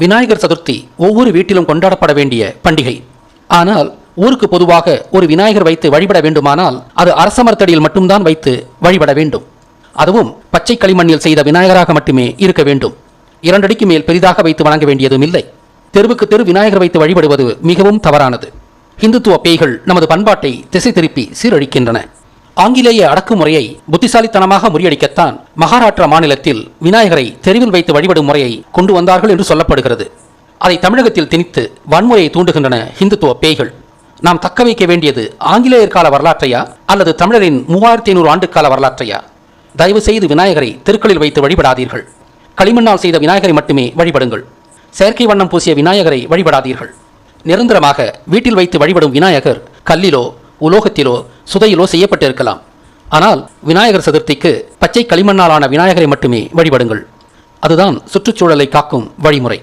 விநாயகர் சதுர்த்தி ஒவ்வொரு வீட்டிலும் கொண்டாடப்பட வேண்டிய பண்டிகை. ஆனால் ஊருக்கு பொதுவாக ஒரு விநாயகர் வைத்து வழிபட வேண்டுமானால் அது அரசமரத்தடியில் மட்டும்தான் வைத்து வழிபட வேண்டும். அதுவும் பச்சை களிமண்ணில் செய்த விநாயகராக மட்டுமே இருக்க வேண்டும். 2 அடிக்கு மேல் பெரிதாக வைத்து வணங்க வேண்டியதும் இல்லை. தெருவுக்கு தெரு விநாயகர் வைத்து வழிபடுவது மிகவும் தவறானது. இந்துத்துவ பேய்கள் நமது பண்பாட்டை திசை திருப்பி சீரழிக்கின்றன. ஆங்கிலேய அடக்குமுறையை புத்திசாலித்தனமாக முறியடிக்கத்தான் மகாராஷ்டிரா மாநிலத்தில் விநாயகரை தெருவில் வைத்து வழிபடும் முறையை கொண்டு வந்தார்கள் என்று சொல்லப்படுகிறது. அதை தமிழகத்தில் திணித்து வன்முறையை தூண்டுகின்றன இந்துத்துவ பேய்கள். நாம் தக்க வைக்க வேண்டியது ஆங்கிலேயர் கால வரலாற்றையா அல்லது தமிழரின் 3500 ஆண்டுக்கால வரலாற்றையா? தயவு செய்து விநாயகரை தெருக்களில் வைத்து வழிபடாதீர்கள். களிமண்ணால் செய்த விநாயகரை மட்டுமே வழிபடுங்கள். செயற்கை வண்ணம் பூசிய விநாயகரை வழிபடாதீர்கள். நிரந்தரமாக வீட்டில் வைத்து வழிபடும் விநாயகர் கல்லிலோ உலோகத்திலோ சுதையிலோ செய்யப்பட்டிருக்கலாம். ஆனால் விநாயகர் சதுர்த்திக்கு பச்சை களிமண்ணாலான விநாயகரை மட்டுமே வழிபடுங்கள். அதுதான் சுற்றுச்சூழலை காக்கும் வழிமுறை.